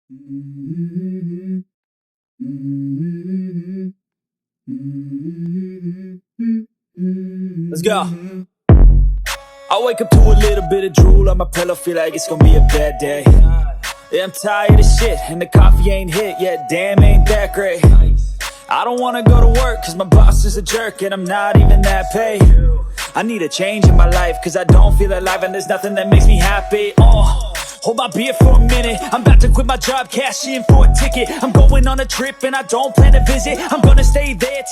Let's go. I wake up to a little bit of drool on my pillow, feel like it's gonna be a bad day. Yeah, I'm tired of shit, and the coffee ain't hit yet, damn, ain't that great. I don't wanna go to work, cause my boss is a jerk, and I'm not even that paid. I need a change in my life, cause I don't feel alive, and there's nothing that makes me happy. Hold my beer for a minute, I'm about to quit my job, cash in for a ticket. I'm going on a trip, and I don't plan to visit, I'm gonna stay there till